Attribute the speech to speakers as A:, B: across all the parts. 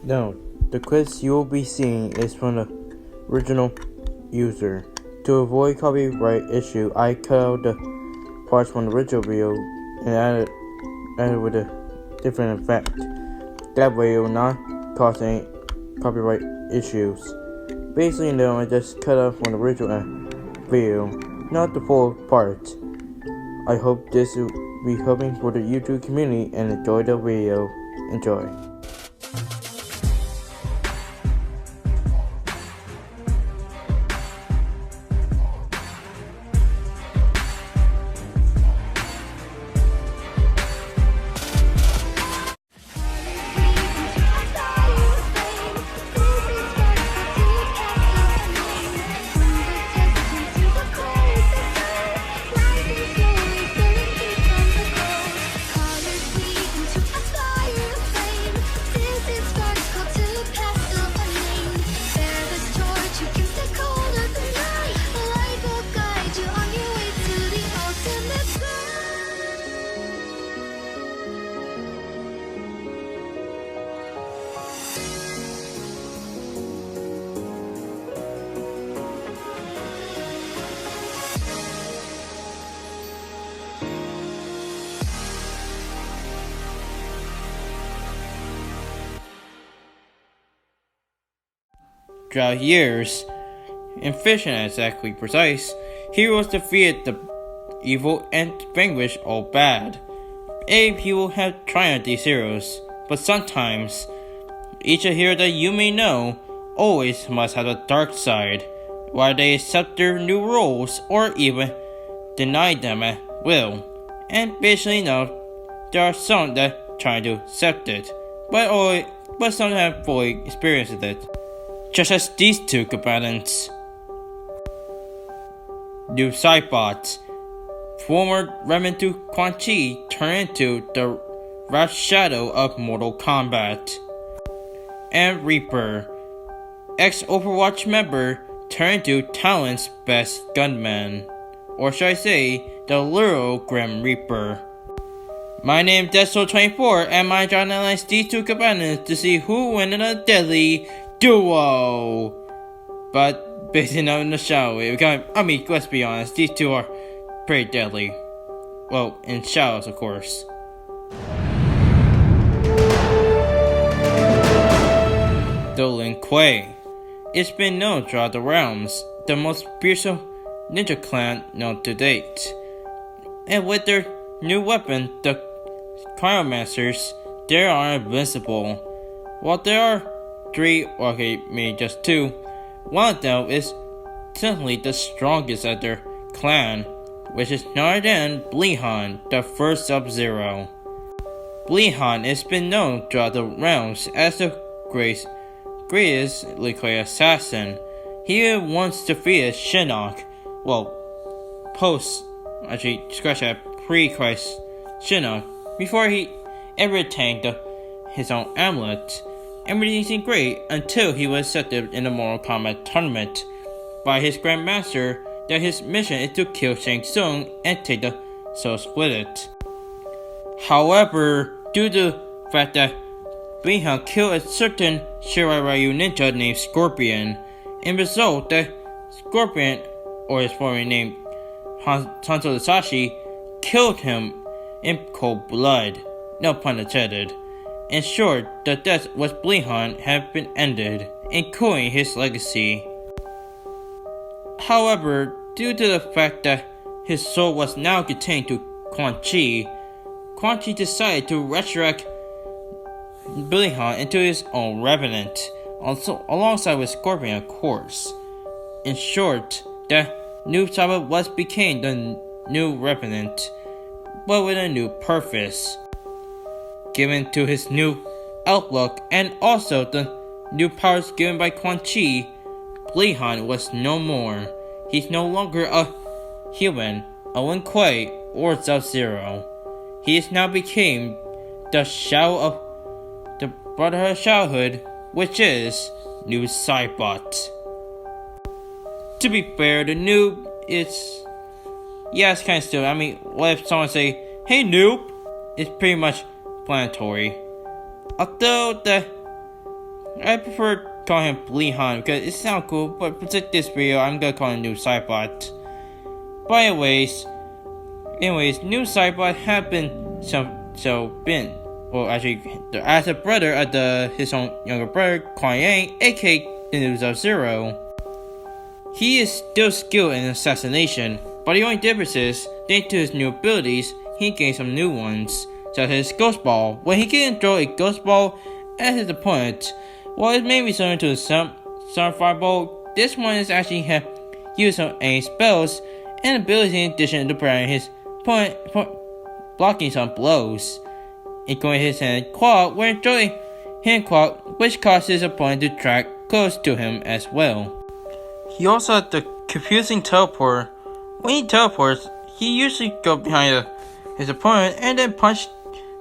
A: No, the quiz you will be seeing is from the original user. To avoid copyright issue, I cut out the parts from the original video and added with a different effect. That way it will not cause any copyright issues. Basically, though, I just cut out from the original video, not the full part. I hope this will be helping for the YouTube community and enjoy the video. Enjoy. Throughout years, efficient and exactly precise, heroes defeated the evil and vanquished all bad. Many people have triumphed these heroes, but sometimes, each a hero that you may know always must have a dark side, whether they accept their new roles or even deny them at will. And basically enough, there are some that try to accept it, but some have fully experienced it. Just as these two combatants. Noob Saibot, former remnant to Quan Chi, turned into the Wrath Shadow of Mortal Kombat. And Reaper, ex-Overwatch member, turned into Talon's best gunman. Or should I say, the literal Grim Reaper. My name is Deso24 and my job analyzes these two combatants to see who win in a deadly duo. But based on the show, let's be honest, these two are pretty deadly. Well, in shadows, of course. The Lin Kuei. It's been known throughout the realms, the most fearsome ninja clan known to date. And with their new weapon, the Cryomancers, they are invincible. While there are three, or maybe just two, one of them is certainly the strongest of their clan, which is none other than Blehan, the first Sub-Zero. Blehan has been known throughout the realms as the greatest Lin Kuei assassin. He once defeated Shinnok, pre-Christ Shinnok, before he ever attained his own amulet. Everything seemed great until he was accepted in the Mortal Kombat tournament by his Grandmaster that his mission is to kill Shang Tsung and take the souls with it. However, due to the fact that Blehan killed a certain Shirai Ryu ninja named Scorpion, in result that Scorpion, or his former name Hanzo Sashi, killed him in cold blood. No pun intended. In short, the death of Blehan had been ended, including his legacy. However, due to the fact that his soul was now contained to Quan Chi decided to resurrect Blehan into his own revenant, also alongside with Scorpion, of course. In short, the Noob Saibot became the new revenant, but with a new purpose. Given to his new outlook and also the new powers given by Quan Chi, Blehan was no more. He's no longer a human, a Lin Kuei, or Sub-Zero. He has now became the shadow of the Brotherhood of Shadowhood, which is Noob Saibot. To be fair, the noob is... yeah, it's kind of stupid. I mean, what if someone say, "Hey noob?" It's pretty much explanatory. Although the I prefer calling him Lehan because it sounds cool, but for this video, I'm gonna call him Noob Saibot. But anyways, Noob Saibot had been as a brother of his own younger brother, Quan Yang, aka the Noob Sub-Zero. He is still skilled in assassination, but the only difference is, thanks to his new abilities, he gained some new ones, such as Ghost Ball. When he can throw a Ghost Ball at his opponent, while it may be similar to a Sunfire Ball, this one is actually used some any spells and abilities in addition to preventing his opponent blocking some blows, including his hand claw, where throwing hand claw, which causes his opponent to track close to him as well. He also had the confusing teleporter. When he teleports, he usually goes behind his opponent and then punch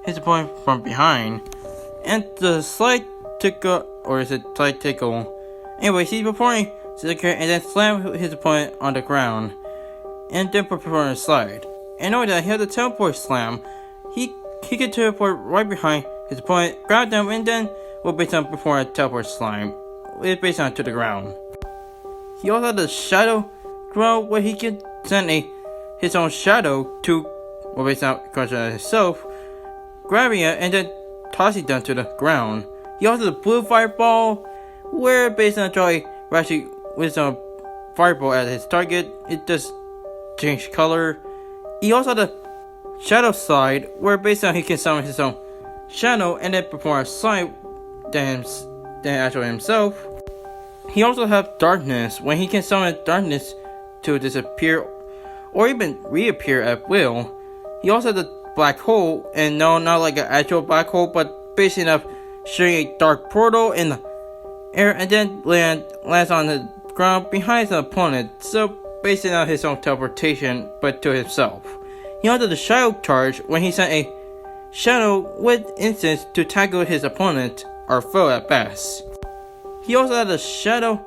A: his opponent from behind. And the slight tickle, or is it slight tickle? Anyways, he's performing Zikr and then slam his opponent on the ground, and then perform a slide. And knowing that he has a teleport slam, he can teleport right behind his opponent, grab them, and then will based on perform a teleport slime. It's based on to the ground. He also has the shadow grow, where he can send his own shadow to, well, based on himself, grabbing it and then tossing them to the ground. He also has the blue fireball, where based on drawing actually with some fireball at his target, it does change color. He also has the shadow slide, where based on he can summon his own shadow and then perform a slide than actually himself. He also has darkness, when he can summon darkness to disappear or even reappear at will. He also has the black hole, and no, not like an actual black hole, but basically enough shooting a dark portal in the air and then lands on the ground behind his opponent, so basing on his own teleportation but to himself. He also has the shadow charge, when he sent a shadow with instance to tackle his opponent or foe at best. He also has a shadow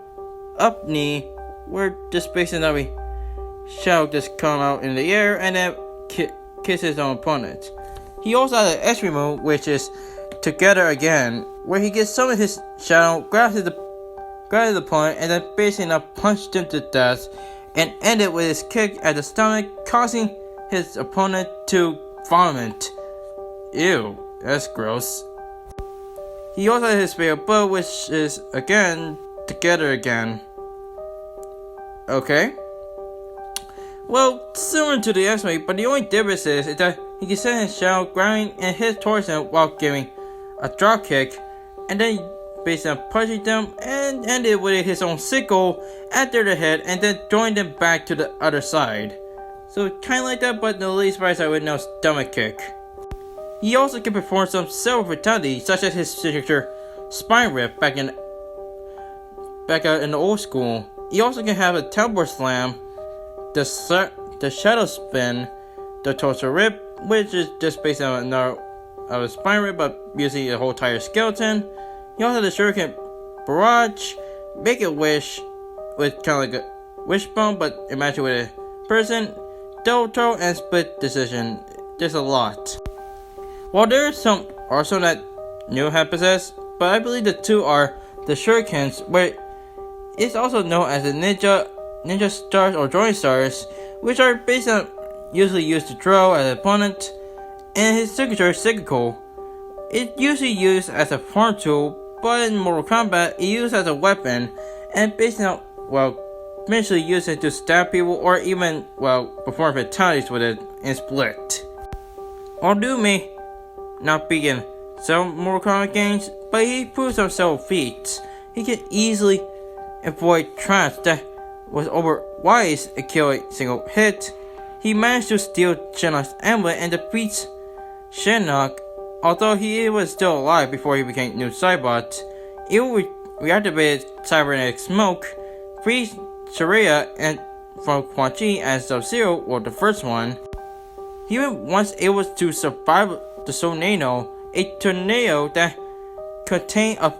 A: up knee, where just basically a shadow just come out in the air and then kiss his own opponent. He also has an S remove, which is together again, where he gets some of his shadow, grabs his opponent, and then basically punch him to death, and end it with his kick at the stomach, causing his opponent to vomit. Ew, that's gross. He also has his favorite bow, which is again together again. Okay. Well, similar to the X-Ray, but the only difference is that he can send his shadow grabbing and hit towards him while giving a drop kick, and then based on punching them and end it with his own sickle after the head, and then throwing them back to the other side. So kinda like that, but the least right side with no stomach kick. He also can perform some several fatalities, such as his signature spine rip back out in the old school. He also can have a teleport slam, the shadow spin, the torso rip, which is just based on another of a spine rip, but using the whole entire skeleton. He also has the shuriken barrage, make a wish with kind of like a wishbone, but imagine with a person, double throw, and split decision. There's a lot. While there are some also that Noob have possessed, but I believe the two are the shurikens, where it's also known as the ninja stars or drawing stars, which are based on usually used to throw at an opponent, and his signature Signacle. It's usually used as a farm tool, but in Mortal Kombat it's used as a weapon, and based on, well, eventually use it to stab people or even, well, perform fatalities with it in split. Although may not be in some Mortal Kombat games, but he proves himself feats. He can easily avoid traps that was otherwise a kill a single hit. He managed to steal Shinnok's amulet and defeats Shinnok, although he was still alive before he became Noob Saibot. It reactivated cybernetic smoke, freed Sharia and from Quan Chi as Sub-Zero, or the first one. He was once able to survive the tornado, a tornado that contained of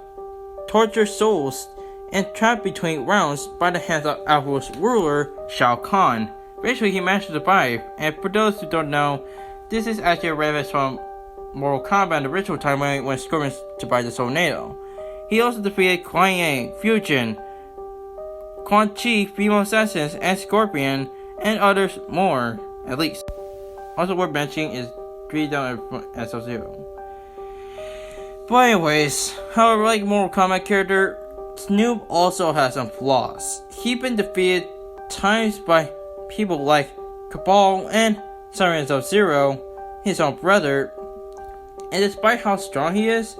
A: tortured souls and trapped between rounds by the hands of Alpha's ruler, Shao Kahn. Eventually he managed to survive, and for those who don't know, this is actually a reference from Mortal Kombat in the original timeline when Scorpion survived the tornado. He also defeated Kuan Yang, Fusion, Quan Chi, Female Assassins, and Scorpion, and others more, at least. Also worth mentioning is 3 down at Sub-Zero. But anyways, however, like Mortal Kombat character, Noob also has some flaws. He's been defeated times by people like Cabal and Siren Sub-Zero, his own brother, and despite how strong he is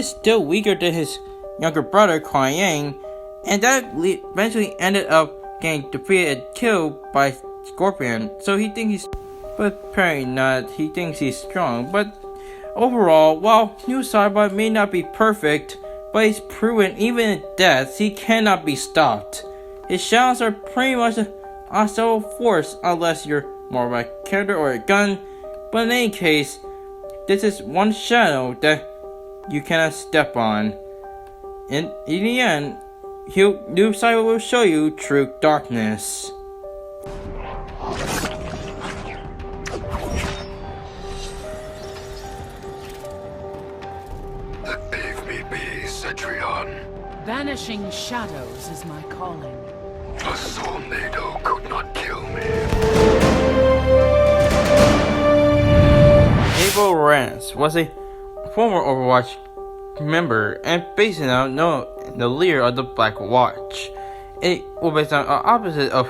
A: still weaker than his younger brother Kuan Yang, and that eventually ended up getting defeated and killed by Scorpion. So he thinks he's, but apparently not. He thinks he's strong. But overall, while Noob Saibot may not be perfect, but he's proven even in death he cannot be stopped. His shadows are pretty much an unstoppable force unless you're more of a character or a gun. But in any case, this is one shadow that you cannot step on. In the end, Noob Saibot will show you true darkness.
B: Leave me be, Cetrion.
C: Banishing shadows is my calling.
B: A soulnado could not kill me.
A: Abel Rance was a former Overwatch member and based on the leader of the Black Watch. It was based on the opposite of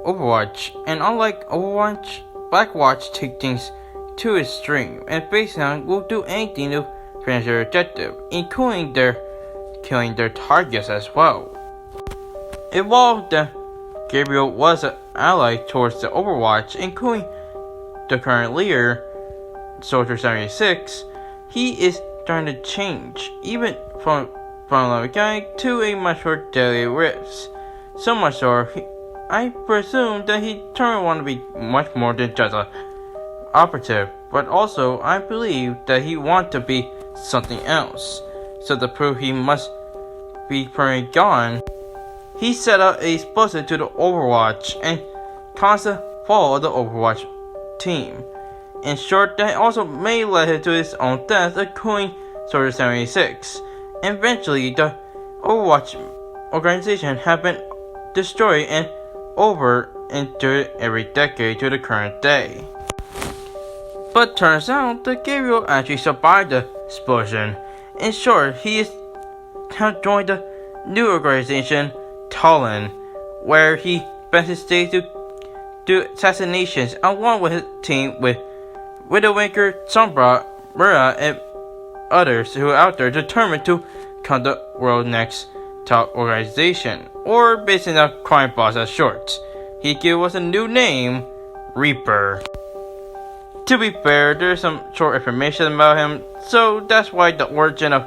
A: Overwatch, and unlike Overwatch, Black Watch take things to its extreme, and based on will do anything to finish their objective, including killing their targets as well. Involved that Gabriel was an ally towards the Overwatch, including the current leader, Soldier 76, he is starting to change, even from a mechanic to a much more deadly risk. So much so, I presume that he turned want to be much more than just an operative, but also I believe that he wants to be something else. So to prove he must be permanently gone, he set up a explosive to the Overwatch and caused the fall of the Overwatch team. In short, that also may lead him to his own death, including Soldier 76. And eventually, the Overwatch organization had been destroyed and over into every decade to the current day. But turns out that Gabriel actually survived the explosion. In short, he is joined the new organization, Talon, where he spent his days to do assassinations along with his team with Widowmaker, Sombra, Mura, and others who are out there determined to become the world's next top organization, or based on a crime boss as short. He gave us a new name, Reaper. To be fair, there's some short information about him, so that's why the origin of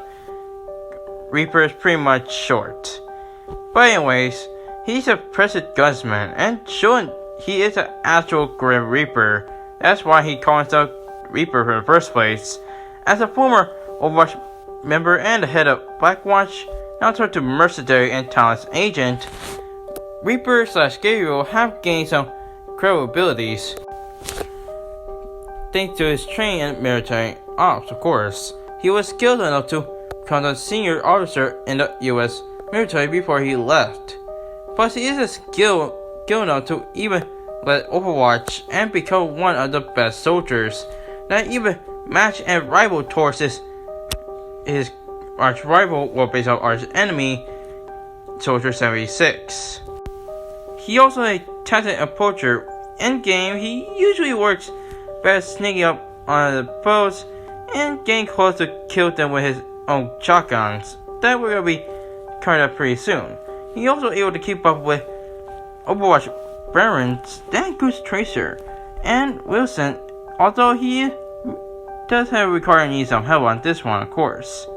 A: Reaper is pretty much short. But anyways, he's a impressive gunsman, and showing he is an actual Grim Reaper. That's why he calls himself Reaper in the first place. As a former Overwatch member and the head of Black Watch, now turned to mercenary and talent agent, Reaper / Gabriel have gained some incredible abilities. Thanks to his training in military ops, of course. He was skilled enough to become a senior officer in the US military before he left. Plus, he is skilled enough to even let Overwatch and become one of the best soldiers that even match and rival towards his arch rival or based on arch enemy, Soldier 76. He also a talented approacher. In game, he usually works best sneaking up on the foes and getting close to kill them with his own shotguns. That will be coming up pretty soon. He also able to keep up with Overwatch Barons, Dan Goose Tracer, and Wilson, although he does have need some help on this one, of course.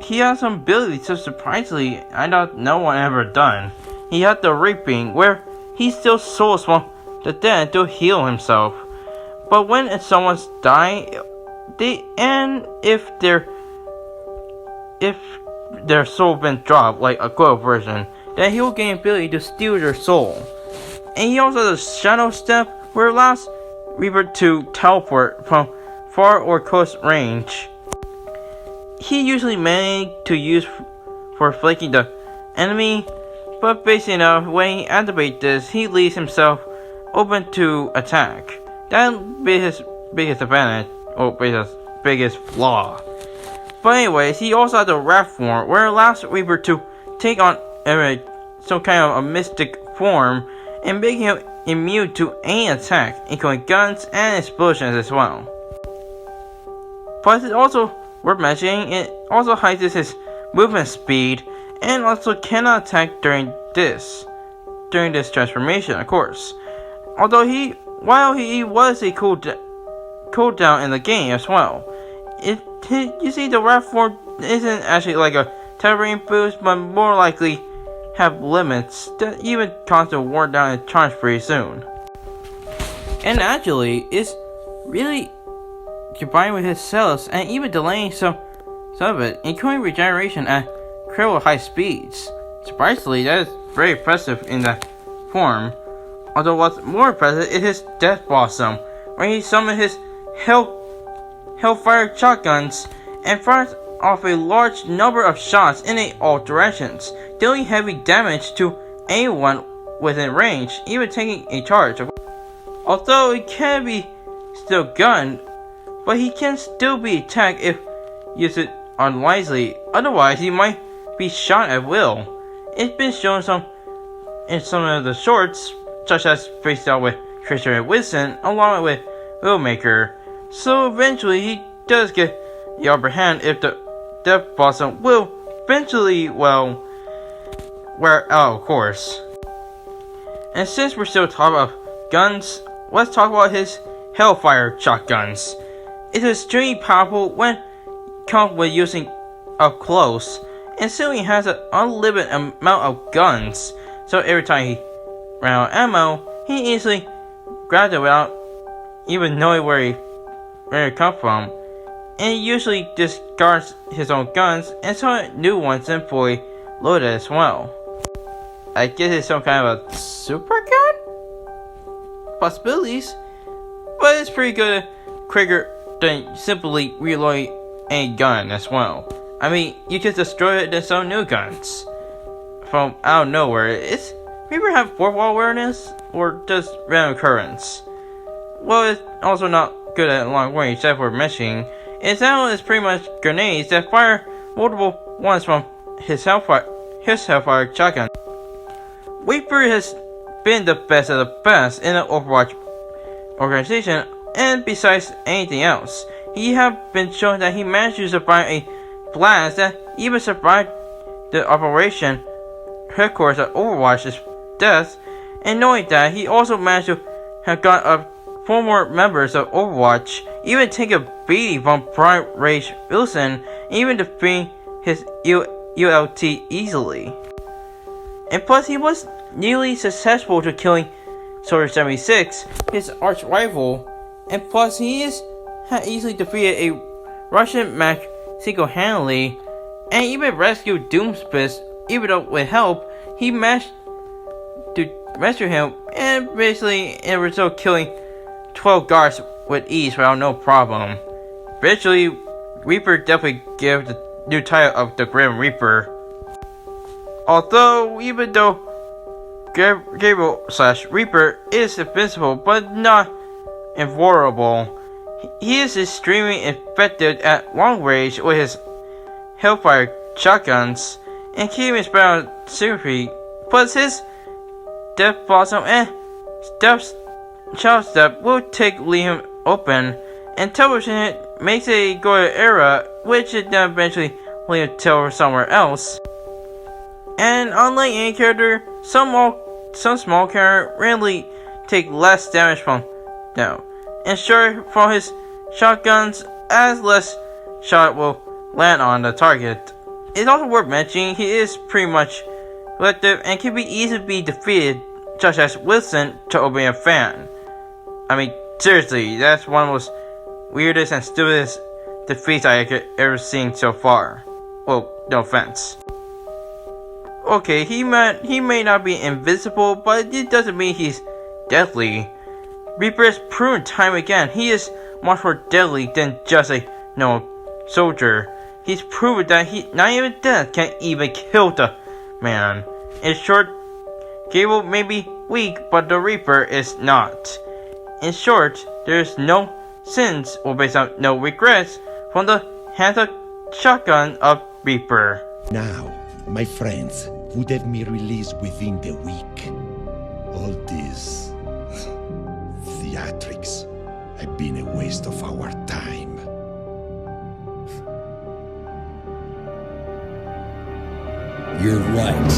A: He has some abilities so surprisingly I thought no one ever done. He had the reaping, where he still souls from the dead to heal himself. But when someone's dying, if their soul been dropped like a gold version, then he will gain ability to steal their soul. And he also has a shadow step, where it allows Reaper to teleport from far or close range. he usually managed to use for flanking the enemy, but basically enough, when he activates this, he leaves himself open to attack. That would be his biggest advantage, or biggest flaw. But anyways, he also has the rat form, where it allows Reaper to take on some kind of a mystic form, and make him immune to any attack, including guns and explosions as well. But it's also worth mentioning, it also hides his movement speed, and also cannot attack during this transformation, of course. Although while he was a cooldown in the game as well. You see, the rat form isn't actually like a terrain boost, but more likely have limits that even cause the war down and charge pretty soon. And actually, it's really combined with his cells and even delaying some of it, including regeneration at incredible high speeds. Surprisingly, that is very impressive in that form. Although what's more impressive is his Death Blossom, where he summoned his Hellfire shotguns and fires off a large number of shots in all directions, dealing heavy damage to anyone within range, even taking a charge. Although it can be still gunned, but he can still be attacked if used unwisely, otherwise he might be shot at will. It's been shown in some of the shorts, such as faced out with Tracer and Winston, along with Willmaker. So eventually he does get the upper hand if the Death Blossom will eventually, well, wear out, of course. And since we're still talking about guns, let's talk about his Hellfire shotguns. It is extremely powerful when comes with using up close, and Silly has an unlimited amount of guns, so every time he ran out of ammo, he easily grabbed it without even knowing where it come from, and he usually discards his own guns and some new ones and fully loaded as well. I guess it's some kind of a super gun? Possibilities, but it's pretty good, quicker than simply reloading a gun as well. I mean, you can destroy it with some new guns from out of nowhere. Is Reaper have fourth wall awareness or just random occurrence? Well, it's also not good at long range, except for meshing. Its ammo is pretty much grenades that fire multiple ones from his Hellfire shotgun. Reaper has been the best of the best in the Overwatch organization, and besides anything else, he have been shown that he managed to survive a blast that even survived the operation headquarters of Overwatch's death, and knowing that he also managed to have got up former members of Overwatch, even take a beating from Prime Rage Wilson, even defeating his ULT easily. And plus, he was nearly successful to killing Soldier 76, his arch rival, and plus he had easily defeated a Russian match single-handedly, and even rescued Doomspitz. Even though with help, he managed to rescue him, and basically in the result killing 12 guards with ease without no problem. Eventually, Reaper definitely gave the new title of the Grim Reaper. Although, even though Gabriel/Reaper is invincible but not invulnerable, he is extremely effective at long range with his Hellfire shotguns and keeping his battle secretly. Plus, his Death Blossom and Shadow Step will leave him open, and television makes a golden era, which it then eventually leave him to somewhere else. And unlike any character, some small character rarely take less damage from them. And sure, from his shotguns, as less shot will land on the target. It's also worth mentioning he is pretty much collective and can be easily be defeated, such as Wilson to obey a fan. I mean, seriously, that's one of the most weirdest and stupidest defeats I could ever seen so far. Well, no offense. Okay, he may not be invincible, but it doesn't mean he's deadly. Reaper has proven time again he is much more deadly than just a normal soldier. he's proven that not even death can even kill the man. In short, Gable may be weak, but the Reaper is not. In short, there's no sins or based on no regrets from the hands of shotgun of Reaper.
D: Now, my friends would have me released within the week. All this theatrics have been a waste of our time.
E: You're right.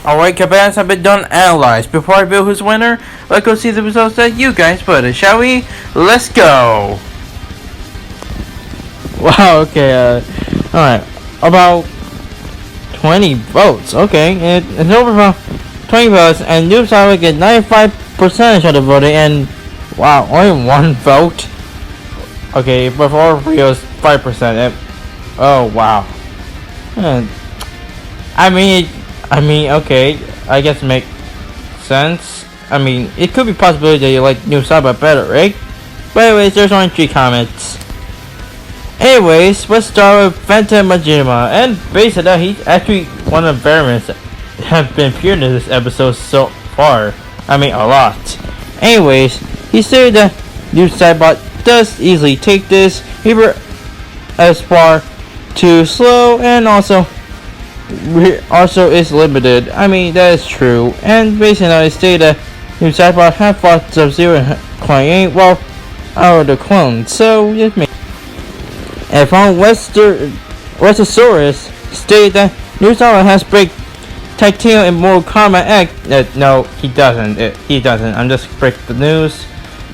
A: Alright, combatants have been done analyzed. Before I reveal who's winner, let's go see the results that you guys voted, shall we? Let's go! Wow, okay, alright. About 20 votes, okay. It's over about 20 votes, and Noob Saibot get 95% of the voting, and wow, only one vote? Okay, but for real, it's 5%. Oh, wow. I mean, okay, I guess it makes sense. I mean, it could be a possibility that you like Noob Saibot better, right? But anyways, there's only 3 comments. Anyways, let's start with Phantom Majima, and based on that, he's actually one of the variants that have been appeared in this episode so far. I mean, a lot. Anyways, he stated that Noob Saibot does easily take this, Reaper as far too slow, and also is limited. I mean, that is true. And based on that, it stated that Noob Saibot have fought Sub-Zero and Clone 8 while out of the clone. So, it makes. And from Westosaurus stated that Noob Saibot has break Titanium in Mortal Kombat X. No, he doesn't. He doesn't. I'm just breaking the news.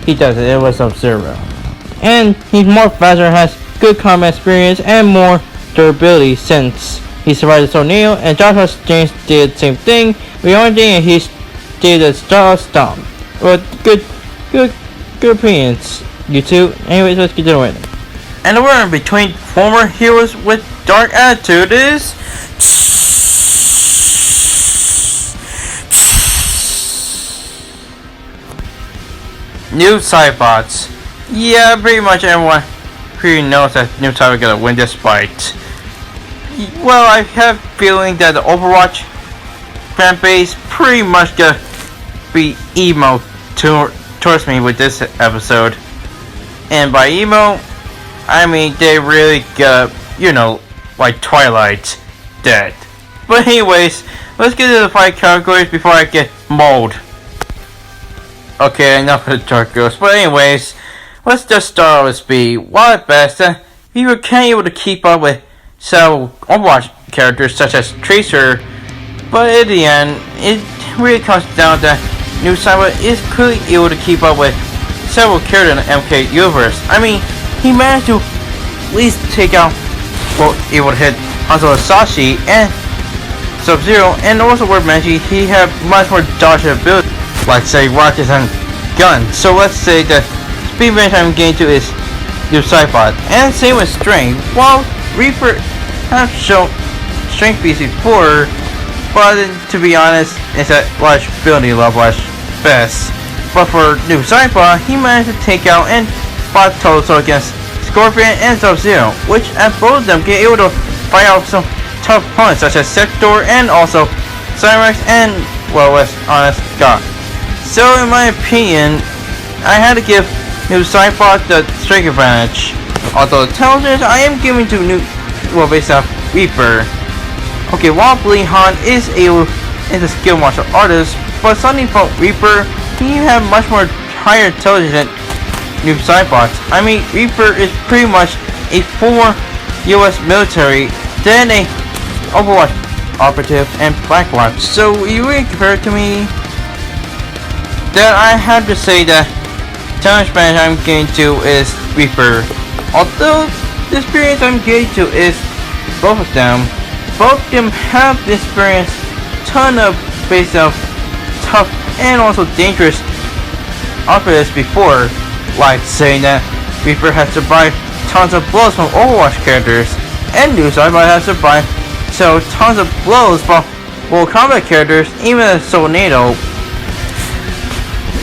A: He doesn't. It was Sub-Zero. And he's more faster, has good combat experience, and more durability since he survived the tornado, and Joshua James did the same thing. The only thing he did a stomp. But good opinions, you two. Anyways, let's get to it. And the winner between former heroes with dark attitude is Noob Saibot. Yeah, pretty much everyone pretty knows that Noob Saibot gonna win this fight. Well, I have a feeling that the Overwatch fan base pretty much gonna be emo towards me with this episode. And by emo, I mean they really got, you know, like Twilight dead. But anyways, let's get to the fight categories before I get mauled. Okay, enough of the dark ghosts. But anyways, let's just start with speed. While at best, we were kind of able to keep up with several Overwatch characters such as Tracer, but in the end, it really comes down to Noob Saibot is clearly able to keep up with several characters in the MK universe. I mean, he managed to at least take out, well, able to hit Hanzo Sashi and Sub-Zero, and also worth mentioning, he had much more dodge ability, like say rockets and guns. So let's say the speed range I'm getting to is Noob Saibot, and same with strength. While Reaper have shown strength beats before, but to be honest, it's at large ability level at best. But for Noob Saibot, he managed to take out and fought toe-to-toe against Scorpion and Sub-Zero, which at both of them get able to fight off some tough opponents such as Sector and also Cyrex and, well, let's honest God. So in my opinion, I had to give Noob Saibot the strength advantage. Although intelligence, I am giving to based off Reaper. Okay, while Blehan is a skilled martial artist, but something about Reaper, he have much more higher intelligence than Noob Saibot. I mean, Reaper is pretty much a former US military, then a Overwatch operative and Blackwatch. So you really compare it to me, then I have to say that challenge match I'm getting to is Reaper. Although the experience I'm getting to is both of them. Both of them have the experience, ton of based off tough and also dangerous operatives before, like saying that Reaper has survived tons of blows from Overwatch characters, and Noob Saibot has survived so tons of blows from Mortal Kombat characters, even a Tornado.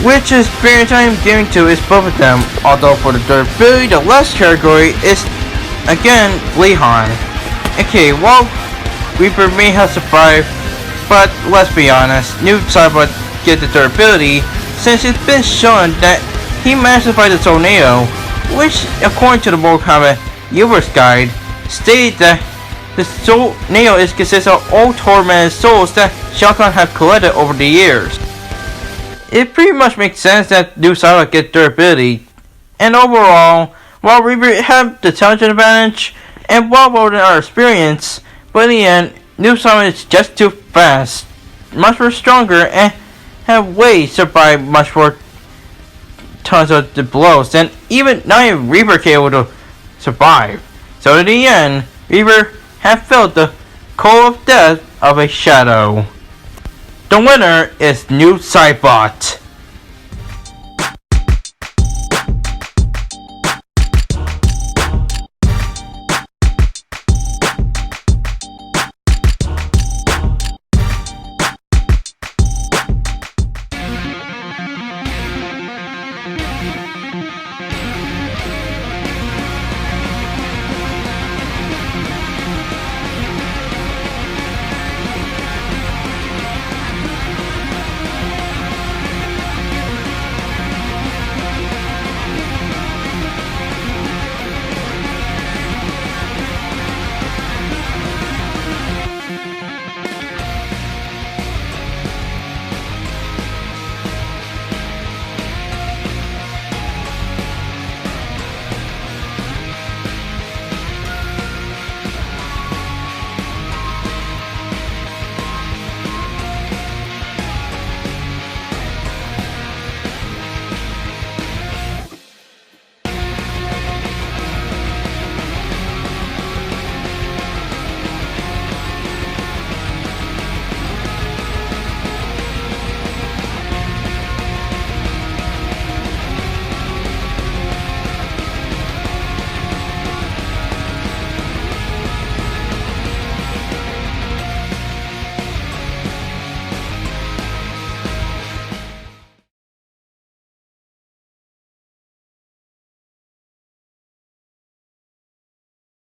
A: which experience I am giving to is both of them, although for the durability, the last category is, again, Leon. Okay, well, Reaper may have survived, but let's be honest, Noob Saibot get the durability since it's been shown that he managed to fight the tornado, which, according to the Mortal Kombat Universe Guide, stated that the tornado is consists of all tormented souls that Shao Kahn have collected over the years. It pretty much makes sense that Noob Saibot get durability, and overall, while Reaper had the intelligence advantage and well more than our experience, but in the end, Noob Saibot is just too fast, much more stronger, and have way survived much more tons of the blows than not even Reaper can able to survive. So in the end, Reaper have felt the cold of death of a shadow. The winner is Noob Saibot.